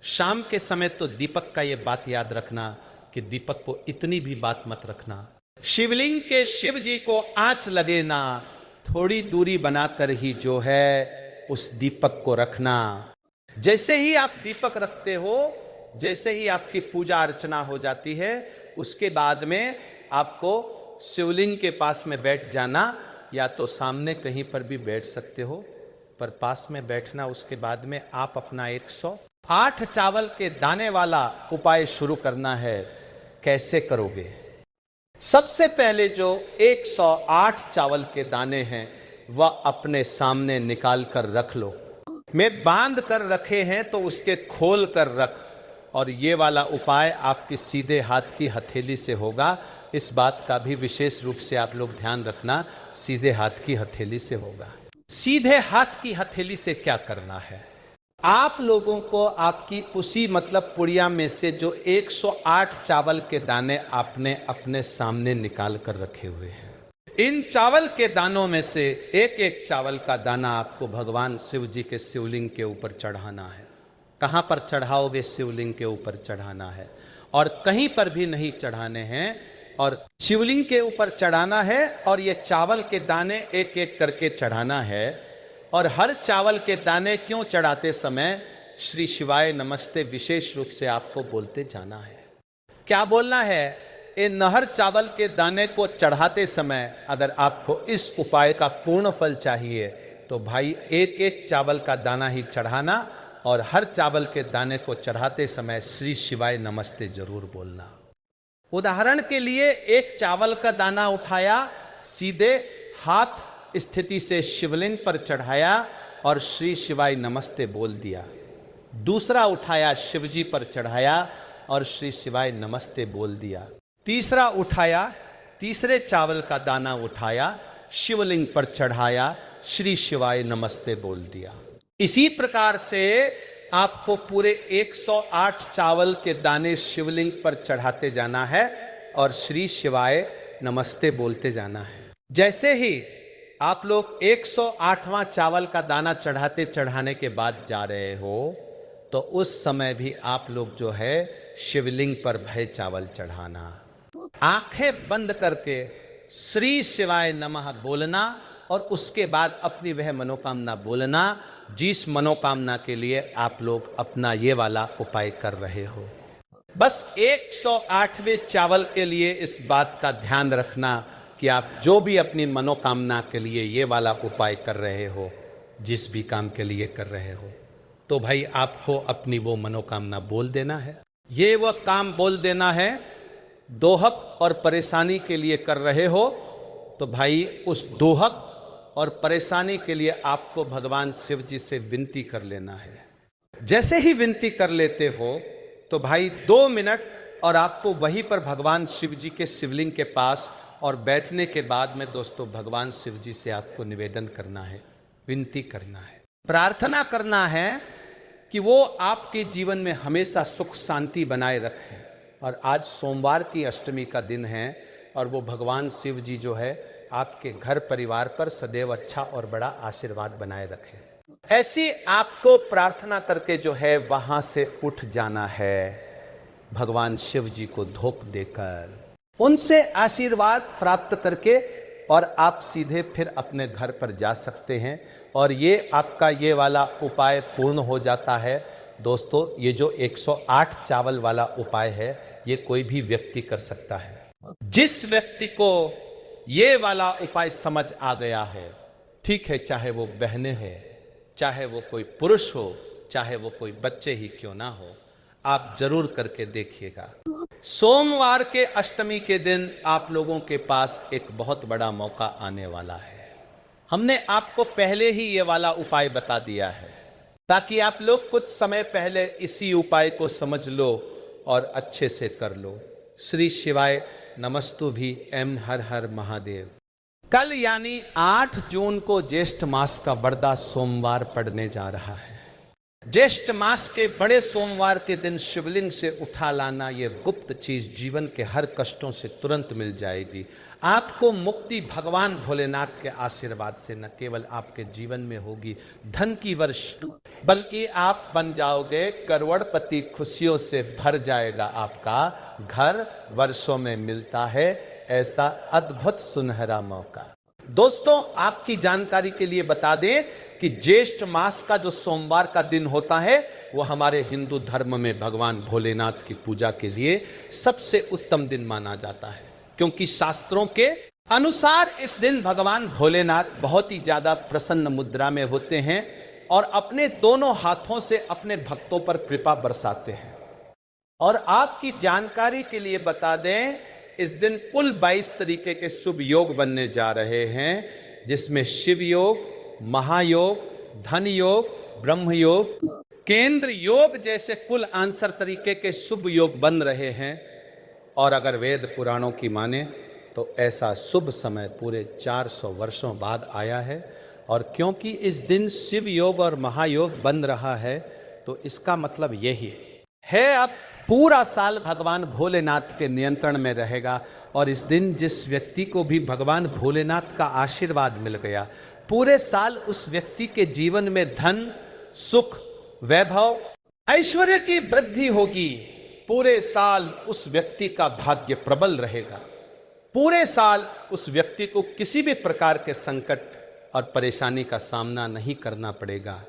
शाम के समय, तो दीपक का ये बात याद रखना कि दीपक को इतनी भी बात मत रखना, शिवलिंग के शिव जी को आंच लगे ना, थोड़ी दूरी बनाकर ही जो है उस दीपक को रखना। जैसे ही आप दीपक रखते हो, जैसे ही आपकी पूजा अर्चना हो जाती है, उसके बाद में आपको शिवलिंग के पास में बैठ जाना, या तो सामने कहीं पर भी बैठ सकते हो, पर पास में बैठना। उसके बाद में आप अपना 108 चावल के दाने वाला उपाय शुरू करना है। कैसे करोगे? सबसे पहले जो 108 चावल के दाने हैं वह अपने सामने निकाल कर रख लो। मैं बांध कर रखे हैं तो उसके खोल कर रख, और ये वाला उपाय आपके सीधे हाथ की हथेली से होगा। इस बात का भी विशेष रूप से आप लोग ध्यान रखना, सीधे हाथ की हथेली से होगा। सीधे हाथ की हथेली से क्या करना है? आप लोगों को आपकी उसी मतलब पुड़िया में से जो 108 चावल के दाने आपने अपने सामने निकाल कर रखे हुए हैं, इन चावल के दानों में से एक एक चावल का दाना आपको भगवान शिव जी के शिवलिंग के ऊपर चढ़ाना है। कहाँ पर चढ़ाओगे? शिवलिंग के ऊपर चढ़ाना है, और कहीं पर भी नहीं चढ़ाने हैं, और शिवलिंग के ऊपर चढ़ाना है। और ये चावल के दाने एक एक करके चढ़ाना है। और हर चावल के दाने क्यों चढ़ाते समय श्री शिवाय नमस्ते विशेष रूप से आपको बोलते जाना है। क्या बोलना है? इन हर चावल के दाने को चढ़ाते समय अगर आपको इस उपाय का पूर्ण फल चाहिए तो भाई एक एक चावल का दाना ही चढ़ाना, और हर चावल के दाने को चढ़ाते समय श्री शिवाय नमस्ते जरूर बोलना। उदाहरण के लिए, एक चावल का दाना उठाया, सीधे हाथ स्थिति से शिवलिंग पर चढ़ाया और श्री शिवाय नमस्ते बोल दिया। दूसरा उठाया, शिवजी पर चढ़ाया और श्री शिवाय नमस्ते बोल दिया। तीसरा उठाया, तीसरे चावल का दाना उठाया, शिवलिंग पर चढ़ाया, श्री शिवाय नमस्ते बोल दिया। इसी प्रकार से आपको पूरे 108 चावल के दाने शिवलिंग पर चढ़ाते जाना है और श्री शिवाय नमस्ते बोलते जाना है। जैसे ही आप लोग 108वां चावल का दाना चढ़ाते चढ़ाने के बाद जा रहे हो तो उस समय भी आप लोग जो है शिवलिंग पर भय चावल चढ़ाना, आंखें बंद करके श्री शिवाय नमः बोलना, और उसके बाद अपनी वह मनोकामना बोलना जिस मनोकामना के लिए आप लोग अपना ये वाला उपाय कर रहे हो। बस 108वें चावल के लिए इस बात का ध्यान रखना कि आप जो भी अपनी मनोकामना के लिए ये वाला उपाय कर रहे हो, जिस भी काम के लिए कर रहे हो, तो भाई आपको अपनी वो मनोकामना बोल देना है। ये वह काम बोल देना है। दोहक और परेशानी के लिए कर रहे हो तो भाई उस दोहक और परेशानी के लिए आपको भगवान शिव जी से विनती कर लेना है। जैसे ही विनती कर लेते हो तो भाई 2 मिनट और आपको वहीं पर भगवान शिव जी के शिवलिंग के पास और बैठने के बाद में दोस्तों भगवान शिव जी से आपको निवेदन करना है, विनती करना है, प्रार्थना करना है कि वो आपके जीवन में हमेशा सुख शांति बनाए रखें। और आज सोमवार की अष्टमी का दिन है और वो भगवान शिव जी जो है आपके घर परिवार पर सदैव अच्छा और बड़ा आशीर्वाद बनाए रखें। ऐसी आपको प्रार्थना करके जो है वहां से उठ जाना है, भगवान शिव जी को धोख देकर उनसे आशीर्वाद प्राप्त करके, और आप सीधे फिर अपने घर पर जा सकते हैं। और ये आपका ये वाला उपाय पूर्ण हो जाता है। दोस्तों ये जो 108 चावल वाला उपाय है ये कोई भी व्यक्ति कर सकता है। जिस व्यक्ति को ये वाला उपाय समझ आ गया है, ठीक है, चाहे वो बहनें हैं, चाहे वो कोई पुरुष हो, चाहे वो कोई बच्चे ही क्यों ना हो, आप जरूर करके देखिएगा। सोमवार के अष्टमी के दिन आप लोगों के पास एक बहुत बड़ा मौका आने वाला है। हमने आपको पहले ही ये वाला उपाय बता दिया है ताकि आप लोग कुछ समय पहले इसी उपाय को समझ लो और अच्छे से कर लो। श्री शिवाय नमस्तु भी एम हर हर महादेव। कल यानी 8 जून को ज्येष्ठ मास का बड़ा सोमवार पड़ने जा रहा है। ज्येष्ठ मास के बड़े सोमवार के दिन शिवलिंग से उठा लाना ये गुप्त चीज जीवन के हर कष्टों से तुरंत मिल जाएगी। आपको मुक्ति भगवान भोलेनाथ के आशीर्वाद से न केवल आपके जीवन में होगी धन की वर्ष, बल्कि आप बन जाओगे करोड़पति। खुशियों से भर जाएगा आपका घर। वर्षों में मिलता है ऐसा अद्भुत सुनहरा मौका। दोस्तों आपकी जानकारी के लिए बता दें कि ज्येष्ठ मास का जो सोमवार का दिन होता है वो हमारे हिंदू धर्म में भगवान भोलेनाथ की पूजा के लिए सबसे उत्तम दिन माना जाता है, क्योंकि शास्त्रों के अनुसार इस दिन भगवान भोलेनाथ बहुत ही ज्यादा प्रसन्न मुद्रा में होते हैं और अपने दोनों हाथों से अपने भक्तों पर कृपा बरसाते हैं। और आपकी जानकारी के लिए बता दें, इस दिन कुल 22 तरीके के शुभ योग बनने जा रहे हैं, जिसमें शिव योग, महायोग, धन योग, ब्रह्म योग केंद्र योग जैसे कुल आंसर तरीके के शुभ योग बन रहे हैं। और अगर वेद पुराणों की माने तो ऐसा शुभ समय पूरे 400 वर्षों बाद आया है। और क्योंकि इस दिन शिव योग और महायोग बन रहा है तो इसका मतलब यही है, अब पूरा साल भगवान भोलेनाथ के नियंत्रण में रहेगा। और इस दिन जिस व्यक्ति को भी भगवान भोलेनाथ का आशीर्वाद मिल गया, पूरे साल उस व्यक्ति के जीवन में धन, सुख, वैभव, ऐश्वर्य की वृद्धि होगी। पूरे साल उस व्यक्ति का भाग्य प्रबल रहेगा। पूरे साल उस व्यक्ति को किसी भी प्रकार के संकट और परेशानी का सामना नहीं करना पड़ेगा।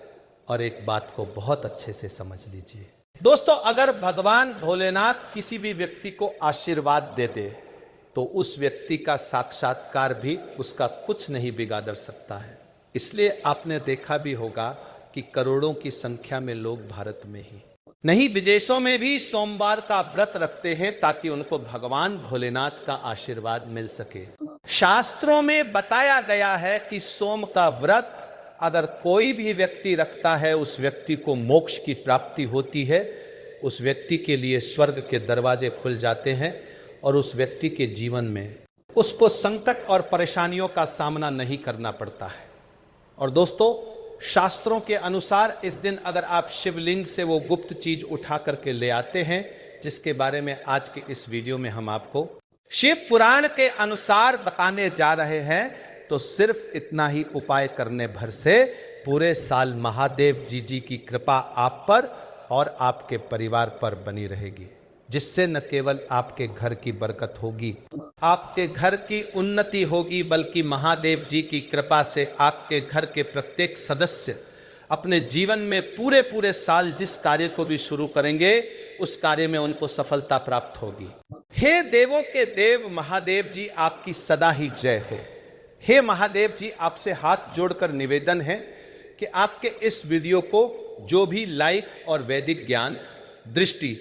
और एक बात को बहुत अच्छे से समझ लीजिए दोस्तों, अगर भगवान भोलेनाथ किसी भी व्यक्ति को आशीर्वाद दे दे तो उस व्यक्ति का साक्षात्कार भी उसका कुछ नहीं बिगाड़ सकता है। इसलिए आपने देखा भी होगा कि करोड़ों की संख्या में लोग भारत में ही नहीं, विदेशों में भी सोमवार का व्रत रखते हैं ताकि उनको भगवान भोलेनाथ का आशीर्वाद मिल सके। शास्त्रों में बताया गया है कि सोम का व्रत अगर कोई भी व्यक्ति रखता है, उस व्यक्ति को मोक्ष की प्राप्ति होती है। उस व्यक्ति के लिए स्वर्ग के दरवाजे खुल जाते हैं और उस व्यक्ति के जीवन में उसको संकट और परेशानियों का सामना नहीं करना पड़ता है। और दोस्तों, शास्त्रों के अनुसार इस दिन अगर आप शिवलिंग से वो गुप्त चीज उठा करके ले आते हैं, जिसके बारे में आज के इस वीडियो में हम आपको शिव पुराण के अनुसार बताने जा रहे हैं, तो सिर्फ इतना ही उपाय करने भर से पूरे साल महादेव जी की कृपा आप पर और आपके परिवार पर बनी रहेगी, जिससे न केवल आपके घर की बरकत होगी, आपके घर की उन्नति होगी, बल्कि महादेव जी की कृपा से आपके घर के प्रत्येक सदस्य अपने जीवन में पूरे साल जिस कार्य को भी शुरू करेंगे उस कार्य में उनको सफलता प्राप्त होगी। हे देवों के देव महादेव जी, आपकी सदा ही जय हो। हे महादेव जी, आपसे हाथ जोड़कर निवेदन है कि आपके इस वीडियो को जो भी लाइक और वैदिक ज्ञान दृष्टि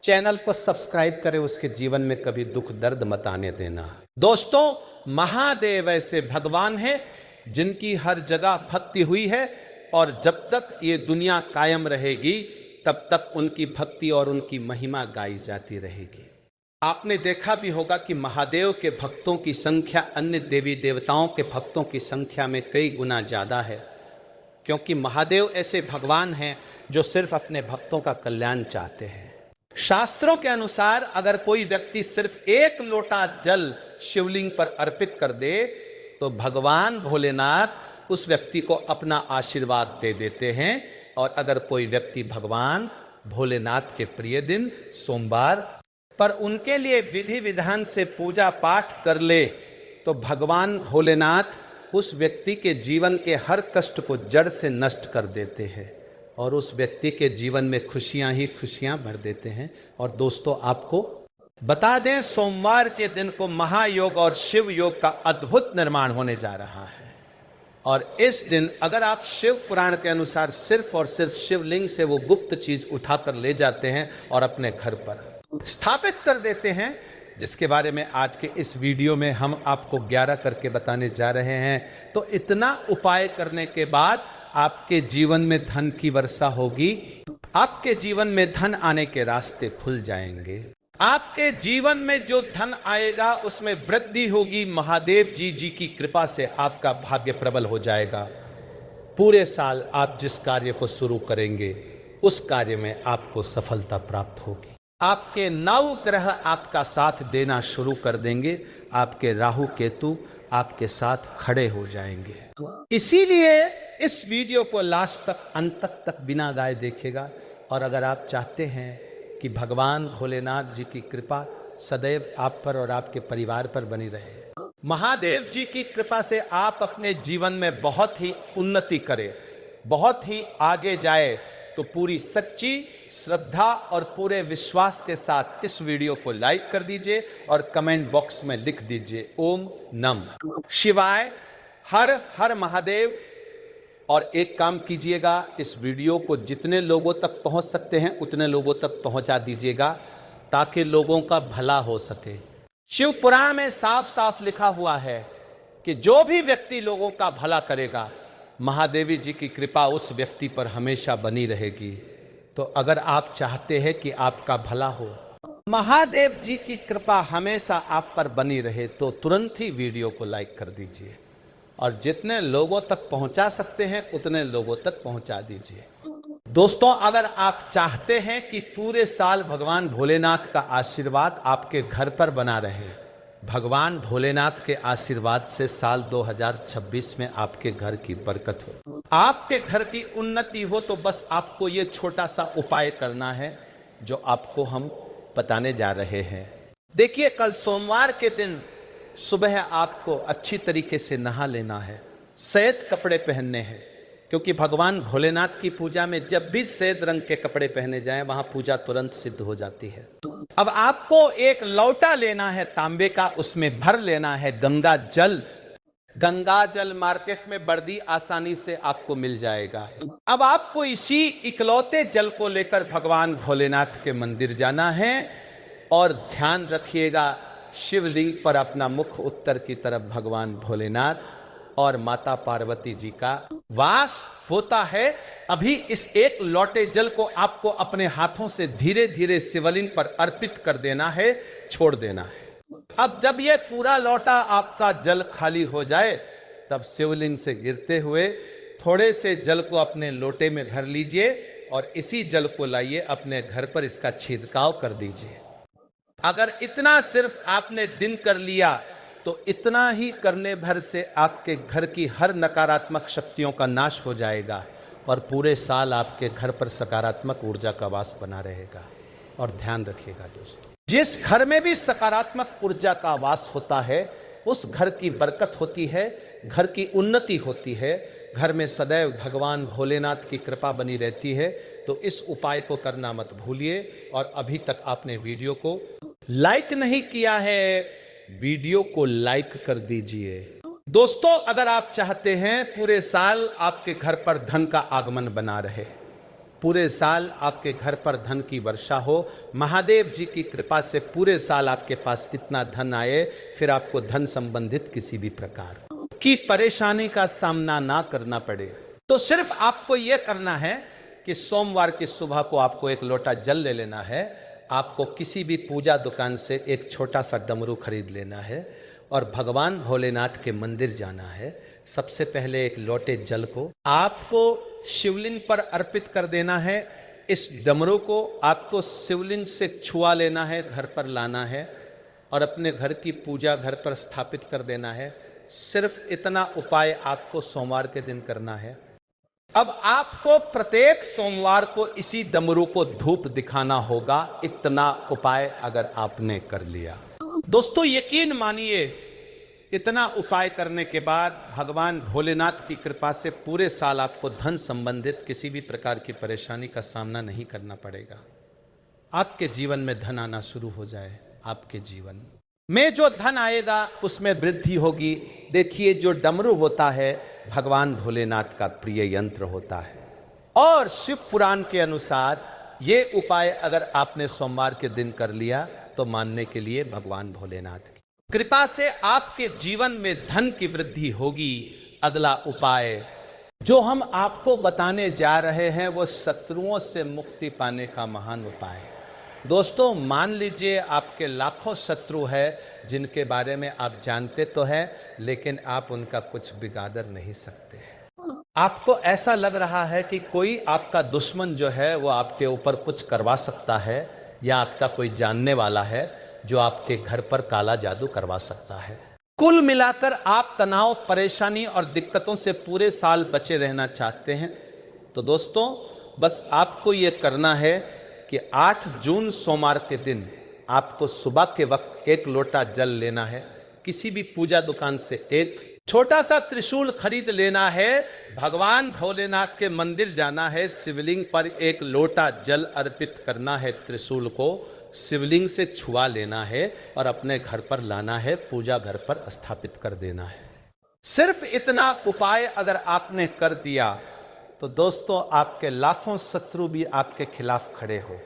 चैनल को सब्सक्राइब करे, उसके जीवन में कभी दुख दर्द मत आने देना। दोस्तों, महादेव ऐसे भगवान हैं जिनकी हर जगह भक्ति हुई है और जब तक ये दुनिया कायम रहेगी तब तक उनकी भक्ति और उनकी महिमा गाई जाती रहेगी। आपने देखा भी होगा कि महादेव के भक्तों की संख्या अन्य देवी देवताओं के भक्तों की संख्या में कई गुना ज़्यादा है, क्योंकि महादेव ऐसे भगवान हैं जो सिर्फ अपने भक्तों का कल्याण चाहते हैं। शास्त्रों के अनुसार अगर कोई व्यक्ति सिर्फ 1 लोटा जल शिवलिंग पर अर्पित कर दे तो भगवान भोलेनाथ उस व्यक्ति को अपना आशीर्वाद दे देते हैं। और अगर कोई व्यक्ति भगवान भोलेनाथ के प्रिय दिन सोमवार पर उनके लिए विधि विधान से पूजा पाठ कर ले तो भगवान भोलेनाथ उस व्यक्ति के जीवन के हर कष्ट को जड़ से नष्ट कर देते हैं और उस व्यक्ति के जीवन में खुशियां ही खुशियां भर देते हैं। और दोस्तों, आपको बता दें, सोमवार के दिन को महायोग और शिव योग का अद्भुत निर्माण होने जा रहा है। और इस दिन अगर आप शिव पुराण के अनुसार सिर्फ और सिर्फ शिवलिंग से वो गुप्त चीज उठाकर ले जाते हैं और अपने घर पर स्थापित कर देते हैं, जिसके बारे में आज के इस वीडियो में हम आपको 11 करके बताने जा रहे हैं, तो इतना उपाय करने के बाद आपके जीवन में धन की वर्षा होगी। आपके जीवन में धन आने के रास्ते खुल जाएंगे। आपके जीवन में जो धन आएगा उसमें वृद्धि होगी। महादेव जी की कृपा से आपका भाग्य प्रबल हो जाएगा। पूरे साल आप जिस कार्य को शुरू करेंगे उस कार्य में आपको सफलता प्राप्त होगी। आपके 9 ग्रह आपका साथ देना शुरू कर देंगे। आपके राहु केतु आपके साथ खड़े हो जाएंगे। इसीलिए इस वीडियो को लास्ट तक, अंत तक बिना गाए देखिएगा। और अगर आप चाहते हैं कि भगवान भोलेनाथ जी की कृपा सदैव आप पर और आपके परिवार पर बनी रहे, महादेव जी की कृपा से आप अपने जीवन में बहुत ही उन्नति करें, बहुत ही आगे जाए, तो पूरी सच्ची श्रद्धा और पूरे विश्वास के साथ इस वीडियो को लाइक कर दीजिए और कमेंट बॉक्स में लिख दीजिए ओम नमः शिवाय, हर हर महादेव। और एक काम कीजिएगा, इस वीडियो को जितने लोगों तक पहुंच सकते हैं उतने लोगों तक पहुंचा दीजिएगा ताकि लोगों का भला हो सके। शिव पुराण में साफ साफ लिखा हुआ है कि जो भी व्यक्ति लोगों का भला करेगा, महादेवी जी की कृपा उस व्यक्ति पर हमेशा बनी रहेगी। तो अगर आप चाहते हैं कि आपका भला हो, महादेव जी की कृपा हमेशा आप पर बनी रहे, तो तुरंत ही वीडियो को लाइक कर दीजिए और जितने लोगों तक पहुंचा सकते हैं उतने लोगों तक पहुंचा दीजिए। दोस्तों, अगर आप चाहते हैं कि पूरे साल भगवान भोलेनाथ का आशीर्वाद आपके घर पर बना रहे, भगवान भोलेनाथ के आशीर्वाद से साल 2026 में आपके घर की बरकत हो, आपके घर की उन्नति हो, तो बस आपको ये छोटा सा उपाय करना है जो आपको हम बताने जा रहे हैं। देखिए, कल सोमवार के दिन सुबह आपको अच्छी तरीके से नहा लेना है, सफेद कपड़े पहनने हैं, क्योंकि भगवान भोलेनाथ की पूजा में जब भी सफेद रंग के कपड़े पहने जाएं, वहां पूजा तुरंत सिद्ध हो जाती है। अब आपको एक लौटा लेना है तांबे का, उसमें भर लेना है गंगा जल। गंगा जल मार्केट में बड़ी आसानी से आपको मिल जाएगा। अब आपको इसी इकलौते जल को लेकर भगवान भोलेनाथ के मंदिर जाना है और ध्यान रखिएगा, शिवलिंग पर अपना मुख उत्तर की तरफ भगवान भोलेनाथ और माता पार्वती जी का वास होता है। अभी इस एक लौटे जल को आपको अपने हाथों से धीरे धीरे शिवलिंग पर अर्पित कर देना है, छोड़ देना है। अब जब यह पूरा लौटा आपका जल खाली हो जाए, तब शिवलिंग से गिरते हुए थोड़े से जल को अपने लोटे में भर लीजिए और इसी जल को लाइए अपने घर पर, इसका छिड़काव कर दीजिए। अगर इतना सिर्फ आपने दिन कर लिया तो इतना ही करने भर से आपके घर की हर नकारात्मक शक्तियों का नाश हो जाएगा और पूरे साल आपके घर पर सकारात्मक ऊर्जा का वास बना रहेगा। और ध्यान रखिएगा दोस्तों, जिस घर में भी सकारात्मक ऊर्जा का वास होता है उस घर की बरकत होती है, घर की उन्नति होती है, घर में सदैव भगवान भोलेनाथ की कृपा बनी रहती है। तो इस उपाय को करना मत भूलिए। और अभी तक आपने वीडियो को लाइक नहीं किया है, वीडियो को लाइक कर दीजिए। दोस्तों, अगर आप चाहते हैं पूरे साल आपके घर पर धन का आगमन बना रहे, पूरे साल आपके घर पर धन की वर्षा हो, महादेव जी की कृपा से पूरे साल आपके पास इतना धन आए, फिर आपको धन संबंधित किसी भी प्रकार की परेशानी का सामना ना करना पड़े, तो सिर्फ आपको यह करना है कि सोमवार की सुबह को आपको एक लोटा जल ले लेना है, आपको किसी भी पूजा दुकान से एक छोटा सा डमरू खरीद लेना है और भगवान भोलेनाथ के मंदिर जाना है। सबसे पहले एक लोटे जल को आपको शिवलिंग पर अर्पित कर देना है। इस डमरू को आपको शिवलिंग से छुआ लेना है, घर पर लाना है और अपने घर की पूजा घर पर स्थापित कर देना है। सिर्फ इतना उपाय आपको सोमवार के दिन करना है। अब आपको प्रत्येक सोमवार को इसी डमरू को धूप दिखाना होगा। इतना उपाय अगर आपने कर लिया, दोस्तों यकीन मानिए, इतना उपाय करने के बाद भगवान भोलेनाथ की कृपा से पूरे साल आपको धन संबंधित किसी भी प्रकार की परेशानी का सामना नहीं करना पड़ेगा। आपके जीवन में धन आना शुरू हो जाए। आपके जीवन में जो धन आएगा उसमें वृद्धि होगी। देखिए, जो डमरू होता है भगवान भोलेनाथ का प्रिय यंत्र होता है और शिव पुराण के अनुसार ये उपाय अगर आपने सोमवार के दिन कर लिया तो मानने के लिए भगवान भोलेनाथ की कृपा से आपके जीवन में धन की वृद्धि होगी। अगला उपाय जो हम आपको बताने जा रहे हैं वो शत्रुओं से मुक्ति पाने का महान उपाय है। दोस्तों, मान लीजिए आपके लाखों शत्रु है जिनके बारे में आप जानते तो हैं, लेकिन आप उनका कुछ बिगाड़ नहीं सकते। आपको ऐसा लग रहा है कि कोई आपका दुश्मन जो है वो आपके ऊपर कुछ करवा सकता है, या आपका कोई जानने वाला है जो आपके घर पर काला जादू करवा सकता है। कुल मिलाकर आप तनाव, परेशानी और दिक्कतों से पूरे साल बचे रहना चाहते हैं, तो दोस्तों बस आपको ये करना है कि 8 जून सोमवार के दिन आपको सुबह के वक्त एक लोटा जल लेना है, किसी भी पूजा दुकान से एक छोटा सा त्रिशूल खरीद लेना है, भगवान भोलेनाथ के मंदिर जाना है, शिवलिंग पर एक लोटा जल अर्पित करना है, त्रिशूल को शिवलिंग से छुआ लेना है और अपने घर पर लाना है, पूजा घर पर स्थापित कर देना है। सिर्फ इतना उपाय अगर आपने कर दिया तो दोस्तों आपके लाखों शत्रु भी आपके खिलाफ खड़े हो,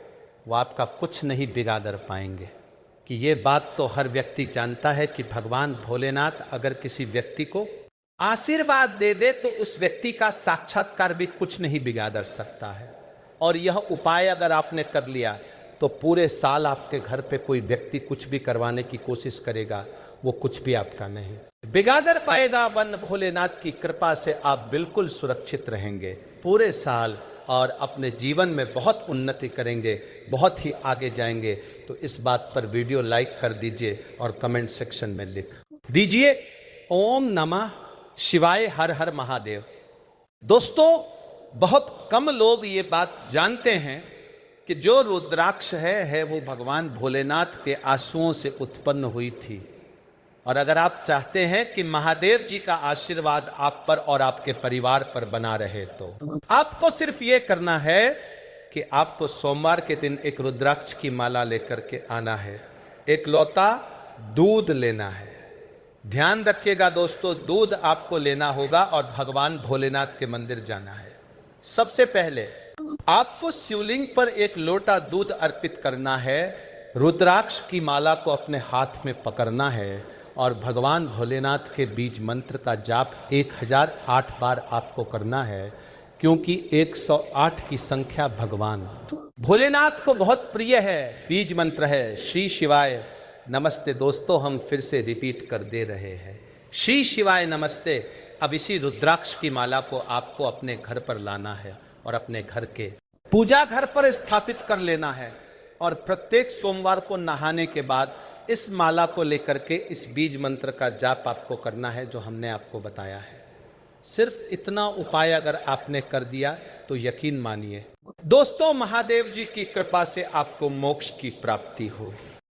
वो आपका कुछ नहीं बिगाड़ पाएंगे। कि ये बात तो हर व्यक्ति जानता है कि भगवान भोलेनाथ अगर किसी व्यक्ति को आशीर्वाद दे दे तो उस व्यक्ति का साक्षात्कार भी कुछ नहीं बिगाड़ सकता है। और यह उपाय अगर आपने कर लिया तो पूरे साल आपके घर पे कोई व्यक्ति कुछ भी करवाने की कोशिश करेगा, वो कुछ भी आपका नहीं। बिगादर पैदा बन भोलेनाथ की कृपा से आप बिल्कुल सुरक्षित रहेंगे पूरे साल और अपने जीवन में बहुत उन्नति करेंगे, बहुत ही आगे जाएंगे। तो इस बात पर वीडियो लाइक कर दीजिए और कमेंट सेक्शन में लिख दीजिए ओम नमः शिवाय, हर हर महादेव। दोस्तों, बहुत कम लोग ये बात जानते हैं कि जो रुद्राक्ष है वो भगवान भोलेनाथ के आंसुओं से उत्पन्न हुई थी। और अगर आप चाहते हैं कि महादेव जी का आशीर्वाद आप पर और आपके परिवार पर बना रहे तो आपको सिर्फ ये करना है कि आपको सोमवार के दिन एक रुद्राक्ष की माला लेकर के आना है, एक लोटा दूध लेना है। ध्यान रखिएगा दोस्तों, दूध आपको लेना होगा और भगवान भोलेनाथ के मंदिर जाना है। सबसे पहले आपको शिवलिंग पर एक लोटा दूध अर्पित करना है, रुद्राक्ष की माला को अपने हाथ में पकड़ना है और भगवान भोलेनाथ के बीज मंत्र का जाप 1008 बार आपको करना है, क्योंकि 108 की संख्या भगवान भोलेनाथ को बहुत प्रिय है। बीज मंत्र है श्री शिवाय नमस्ते। दोस्तों, हम फिर से रिपीट कर दे रहे हैं, श्री शिवाय नमस्ते। अब इसी रुद्राक्ष की माला को आपको अपने घर पर लाना है और अपने घर के पूजा घर पर स्थापित कर लेना है और प्रत्येक सोमवार को नहाने के बाद इस माला को लेकर के इस बीज मंत्र का जाप आपको करना है जो हमने आपको बताया है। सिर्फ इतना उपाय अगर आपने कर दिया तो यकीन मानिए दोस्तों, महादेव जी की कृपा से आपको मोक्ष की प्राप्ति होगी।